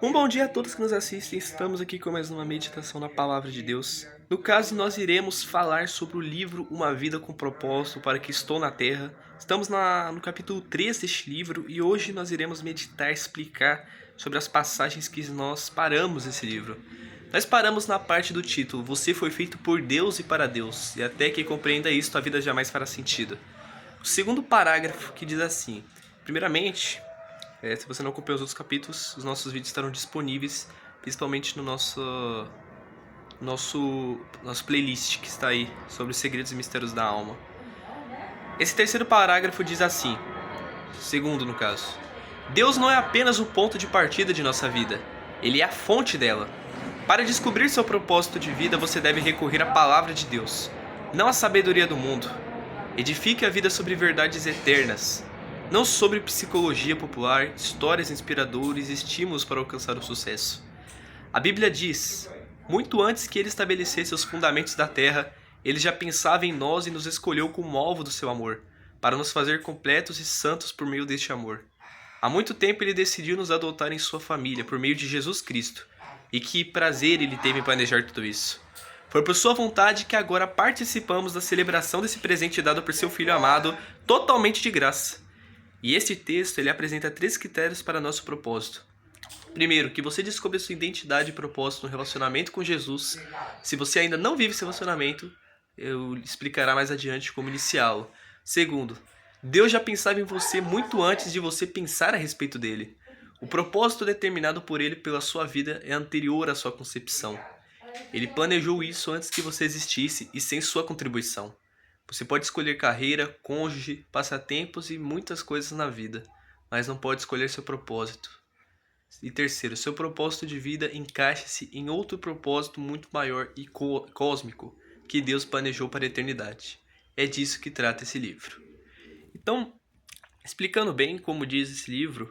Um bom dia a todos que nos assistem. Estamos aqui com mais uma meditação na Palavra de Deus. No caso, nós iremos falar sobre o livro Uma Vida com Propósito para que Estou na Terra. Estamos no capítulo 3 deste livro e hoje nós iremos meditar e explicar sobre as passagens que nós paramos nesse livro. Nós paramos na parte do título, Você foi feito por Deus e para Deus, e até que compreenda isso, a vida jamais fará sentido. O segundo parágrafo que diz assim, primeiramente... se você não acompanhou os outros capítulos, os nossos vídeos estarão disponíveis, principalmente no nosso playlist que está aí, sobre os segredos e mistérios da alma. Esse terceiro parágrafo diz assim, segundo no caso, Deus não é apenas o ponto de partida de nossa vida, Ele é a fonte dela. Para descobrir seu propósito de vida, você deve recorrer à palavra de Deus, não à sabedoria do mundo. Edifique a vida sobre verdades eternas, não sobre psicologia popular, histórias inspiradoras e estímulos para alcançar o sucesso. A Bíblia diz, muito antes que Ele estabelecesse os fundamentos da terra, Ele já pensava em nós e nos escolheu como alvo do seu amor, para nos fazer completos e santos por meio deste amor. Há muito tempo Ele decidiu nos adotar em sua família por meio de Jesus Cristo, e que prazer Ele teve em planejar tudo isso. Foi por sua vontade que agora participamos da celebração desse presente dado por seu Filho amado, totalmente de graça. E este texto ele apresenta 3 critérios para nosso propósito. Primeiro, que você descubra sua identidade e propósito no relacionamento com Jesus. Se você ainda não vive esse relacionamento, eu explicarei mais adiante como iniciá-lo. Segundo, Deus já pensava em você muito antes de você pensar a respeito dele. O propósito determinado por ele pela sua vida é anterior à sua concepção. Ele planejou isso antes que você existisse e sem sua contribuição. Você pode escolher carreira, cônjuge, passatempos e muitas coisas na vida, mas não pode escolher seu propósito. E terceiro, seu propósito de vida encaixa-se em outro propósito muito maior e cósmico que Deus planejou para a eternidade. É disso que trata esse livro. Então, explicando bem como diz esse livro,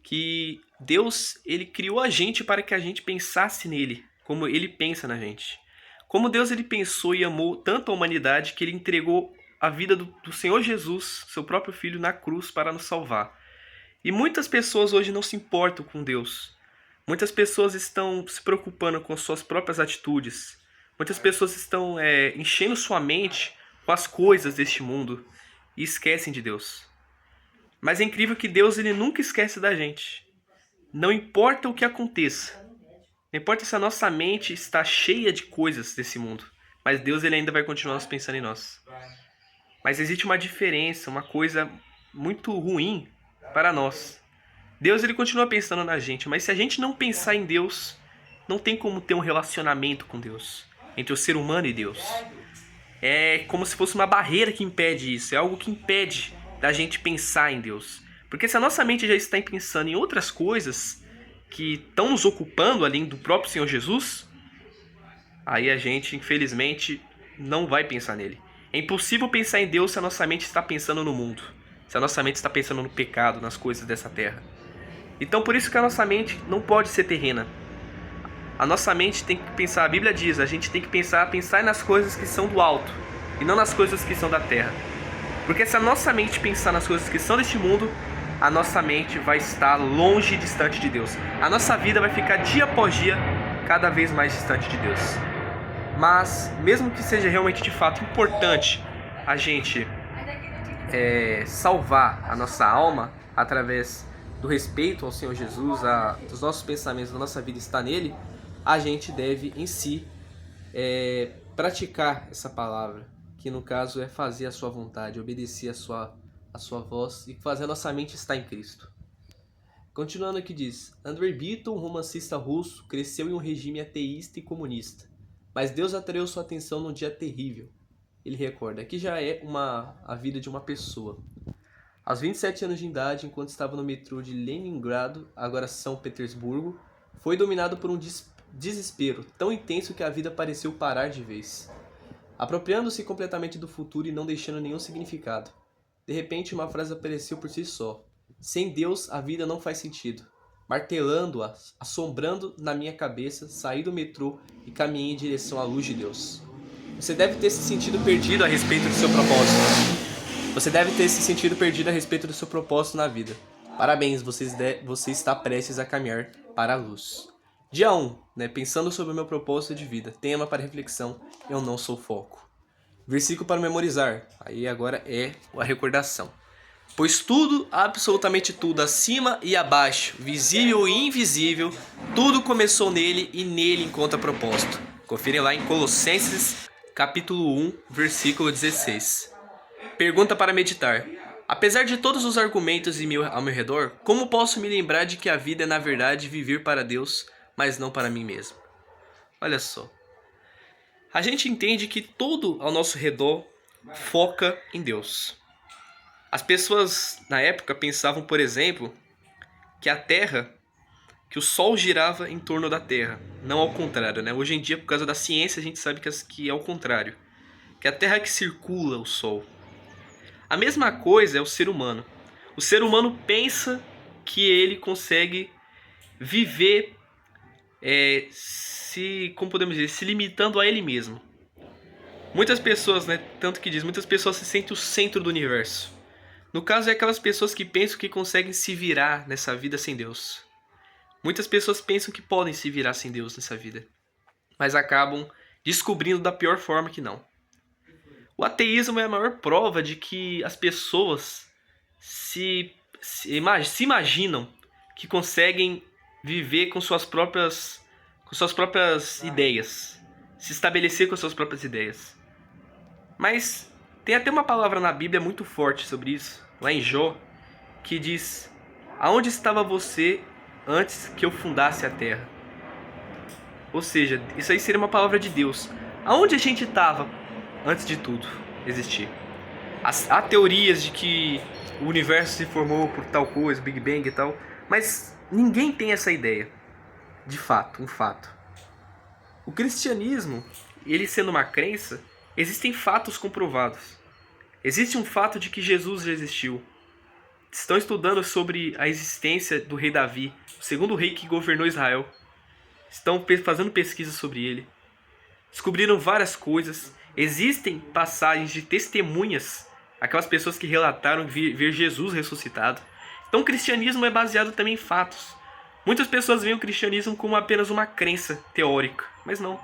que Deus ele criou a gente para que a gente pensasse nele, como ele pensa na gente. Como Deus ele pensou e amou tanto a humanidade que ele entregou a vida do Senhor Jesus, seu próprio Filho, na cruz para nos salvar. E muitas pessoas hoje não se importam com Deus. Muitas pessoas estão se preocupando com suas próprias atitudes. Muitas pessoas estão enchendo sua mente com as coisas deste mundo e esquecem de Deus. Mas é incrível que Deus ele nunca esquece da gente. Não importa o que aconteça. Não importa se a nossa mente está cheia de coisas desse mundo. Mas Deus ele ainda vai continuar pensando em nós. Mas existe uma diferença, uma coisa muito ruim para nós. Deus ele continua pensando na gente. Mas se a gente não pensar em Deus, não tem como ter um relacionamento com Deus. Entre o ser humano e Deus. É como se fosse uma barreira que impede isso. É algo que impede da gente pensar em Deus. Porque se a nossa mente já está pensando em outras coisas que estão nos ocupando além do próprio Senhor Jesus, aí a gente, infelizmente, não vai pensar nele. É impossível pensar em Deus se a nossa mente está pensando no mundo. Se a nossa mente está pensando no pecado, nas coisas dessa terra. Então por isso que a nossa mente não pode ser terrena. A nossa mente tem que pensar, a Bíblia diz, a gente tem que pensar nas coisas que são do alto e não nas coisas que são da terra. Porque se a nossa mente pensar nas coisas que são deste mundo, a nossa mente vai estar longe e distante de Deus. A nossa vida vai ficar dia após dia cada vez mais distante de Deus. Mas, mesmo que seja realmente de fato importante a gente salvar a nossa alma através do respeito ao Senhor Jesus, dos nossos pensamentos, da nossa vida estar nele, a gente deve em si praticar essa palavra, que no caso é fazer a sua vontade, obedecer a sua voz e fazer a nossa mente estar em Cristo. Continuando aqui diz, Andrei Biton, um romancista russo, cresceu em um regime ateísta e comunista, mas Deus atraiu sua atenção num dia terrível. Ele recorda, aqui já é a vida de uma pessoa. Aos 27 anos de idade, enquanto estava no metrô de Leningrado, agora São Petersburgo, foi dominado por um desespero tão intenso que a vida pareceu parar de vez. Apropriando-se completamente do futuro e não deixando nenhum significado. De repente, uma frase apareceu por si só. Sem Deus, a vida não faz sentido. Martelando-a, assombrando na minha cabeça, saí do metrô e caminhei em direção à luz de Deus. Você deve ter se sentido perdido a respeito do seu propósito. Você deve ter se sentido perdido a respeito do seu propósito na vida. Parabéns, você está prestes a caminhar para a luz. Dia 1, né? Pensando sobre o meu propósito de vida. Tema para reflexão, eu não sou foco. Versículo para memorizar. Aí agora é a recordação. Pois tudo, absolutamente tudo, acima e abaixo, visível e invisível, tudo começou nele e nele encontra propósito. Confira lá em Colossenses, capítulo 1, versículo 16. Pergunta para meditar. Apesar de todos os argumentos ao meu redor, como posso me lembrar de que a vida é na verdade viver para Deus, mas não para mim mesmo? Olha só. A gente entende que tudo ao nosso redor foca em Deus. As pessoas na época pensavam, por exemplo, que o Sol girava em torno da Terra, não ao contrário, né? Hoje em dia, por causa da ciência, a gente sabe que é o contrário, que a Terra é que circula o Sol. A mesma coisa é o ser humano. O ser humano pensa que ele consegue viver, como podemos dizer, se limitando a ele mesmo. Muitas pessoas, né? Tanto que diz, muitas pessoas se sentem o centro do universo. No caso, é aquelas pessoas que pensam que conseguem se virar nessa vida sem Deus. Muitas pessoas pensam que podem se virar sem Deus nessa vida, mas acabam descobrindo da pior forma que não. O ateísmo é a maior prova de que as pessoas se imaginam que conseguem viver com suas próprias ideias, se estabelecer com suas próprias ideias. Mas tem até uma palavra na Bíblia muito forte sobre isso, lá em Jó, que diz: aonde estava você antes que eu fundasse a terra? Ou seja, isso aí seria uma palavra de Deus. Aonde a gente estava antes de tudo existir? Há teorias de que o universo se formou por tal coisa, Big Bang e tal, mas ninguém tem essa ideia. De fato, um fato. O cristianismo, ele sendo uma crença, existem fatos comprovados. Existe um fato de que Jesus já existiu. Estão estudando sobre a existência do rei Davi, o segundo rei que governou Israel. Estão fazendo pesquisas sobre ele. Descobriram várias coisas. Existem passagens de testemunhas, aquelas pessoas que relataram ver Jesus ressuscitado. Então o cristianismo é baseado também em fatos. Muitas pessoas veem o cristianismo como apenas uma crença teórica, mas não.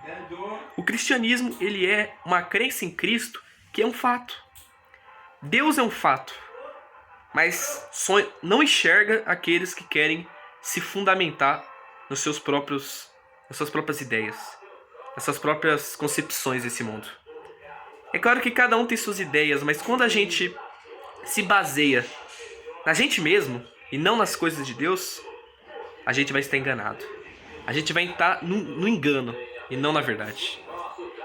O cristianismo, ele é uma crença em Cristo que é um fato. Deus é um fato, mas só não enxerga aqueles que querem se fundamentar nas suas próprias ideias, nas suas próprias concepções desse mundo. É claro que cada um tem suas ideias, mas quando a gente se baseia na gente mesmo e não nas coisas de Deus, a gente vai estar enganado. A gente vai estar no engano e não na verdade.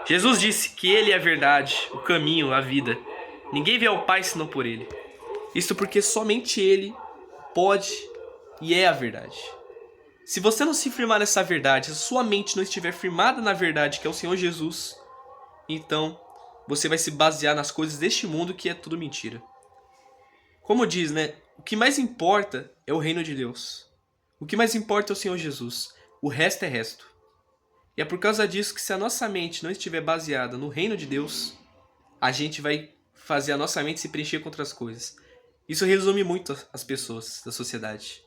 Jesus disse que Ele é a verdade, o caminho, a vida. Ninguém vê ao Pai senão por Ele. Isso porque somente Ele pode e é a verdade. Se você não se firmar nessa verdade, se a sua mente não estiver firmada na verdade, que é o Senhor Jesus, então você vai se basear nas coisas deste mundo, que é tudo mentira. Como diz, né? O que mais importa é o reino de Deus. O que mais importa é o Senhor Jesus. O resto é resto. E é por causa disso que se a nossa mente não estiver baseada no reino de Deus, a gente vai fazer a nossa mente se preencher com outras coisas. Isso resume muito as pessoas da sociedade.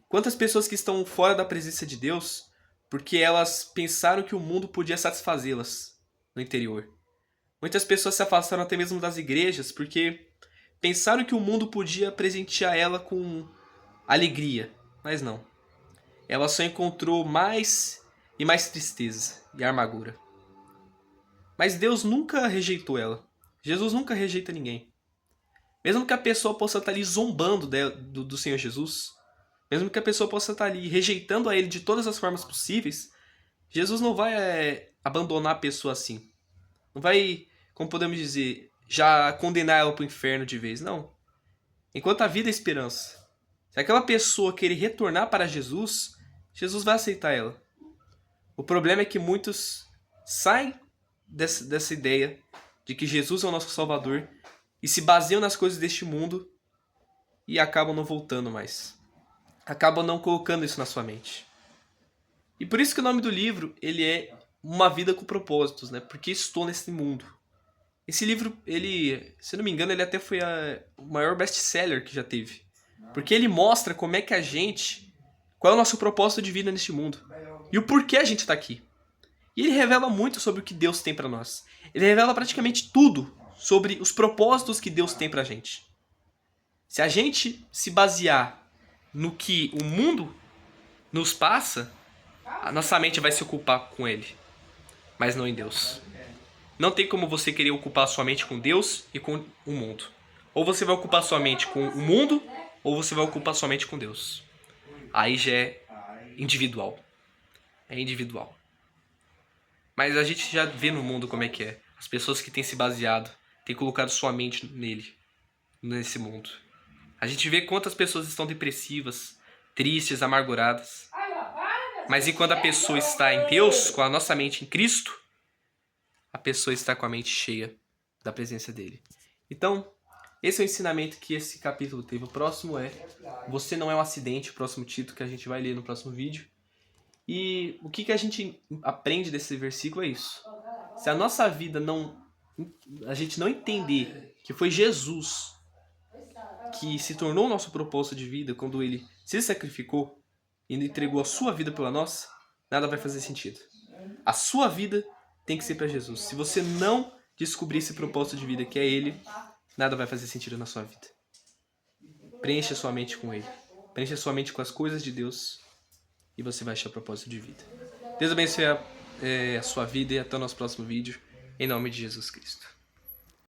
Quantas pessoas que estão fora da presença de Deus porque elas pensaram que o mundo podia satisfazê-las no interior. Muitas pessoas se afastaram até mesmo das igrejas porque pensaram que o mundo podia presentear ela com alegria, mas não. Ela só encontrou mais e mais tristeza e amargura. Mas Deus nunca rejeitou ela. Jesus nunca rejeita ninguém. Mesmo que a pessoa possa estar ali zombando do Senhor Jesus, mesmo que a pessoa possa estar ali rejeitando a Ele de todas as formas possíveis, Jesus não vai abandonar a pessoa assim. Não vai, como podemos dizer, já condenar ela para o inferno de vez, não. Enquanto a vida é esperança. Se aquela pessoa querer retornar para Jesus, Jesus vai aceitar ela. O problema é que muitos saem dessa ideia de que Jesus é o nosso Salvador e se baseiam nas coisas deste mundo e acabam não voltando mais. Acabam não colocando isso na sua mente. E por isso que o nome do livro, ele é Uma Vida com Propósitos, né? Porque estou nesse mundo. Esse livro, ele, se não me engano, ele até foi o maior best-seller que já teve. Porque ele mostra como é que a gente qual é o nosso propósito de vida neste mundo e o porquê a gente está aqui. E ele revela muito sobre o que Deus tem para nós. Ele revela praticamente tudo sobre os propósitos que Deus tem pra gente. Se a gente se basear no que o mundo nos passa, a nossa mente vai se ocupar com ele, mas não em Deus. Não tem como você querer ocupar sua mente com Deus e com o mundo. Ou você vai ocupar sua mente com o mundo, ou você vai ocupar sua mente com Deus. Aí já é individual. É individual. Mas a gente já vê no mundo como é que é. As pessoas que têm se baseado, têm colocado sua mente nele, nesse mundo. A gente vê quantas pessoas estão depressivas, tristes, amarguradas. Mas e quando a pessoa está em Deus, com a nossa mente em Cristo, a pessoa está com a mente cheia da presença dele. Então, esse é o ensinamento que esse capítulo teve. O próximo é Você Não É um Acidente, o próximo título que a gente vai ler no próximo vídeo. E o que a gente aprende desse versículo é isso. Se a nossa vida a gente não entender que foi Jesus que se tornou o nosso propósito de vida quando ele se sacrificou e entregou a sua vida pela nossa, nada vai fazer sentido. A sua vida tem que ser para Jesus. Se você não descobrir esse propósito de vida que é ele, nada vai fazer sentido na sua vida. Preencha sua mente com ele. Preencha sua mente com as coisas de Deus e você vai achar propósito de vida. Deus abençoe a sua vida e até o nosso próximo vídeo. Em nome de Jesus Cristo.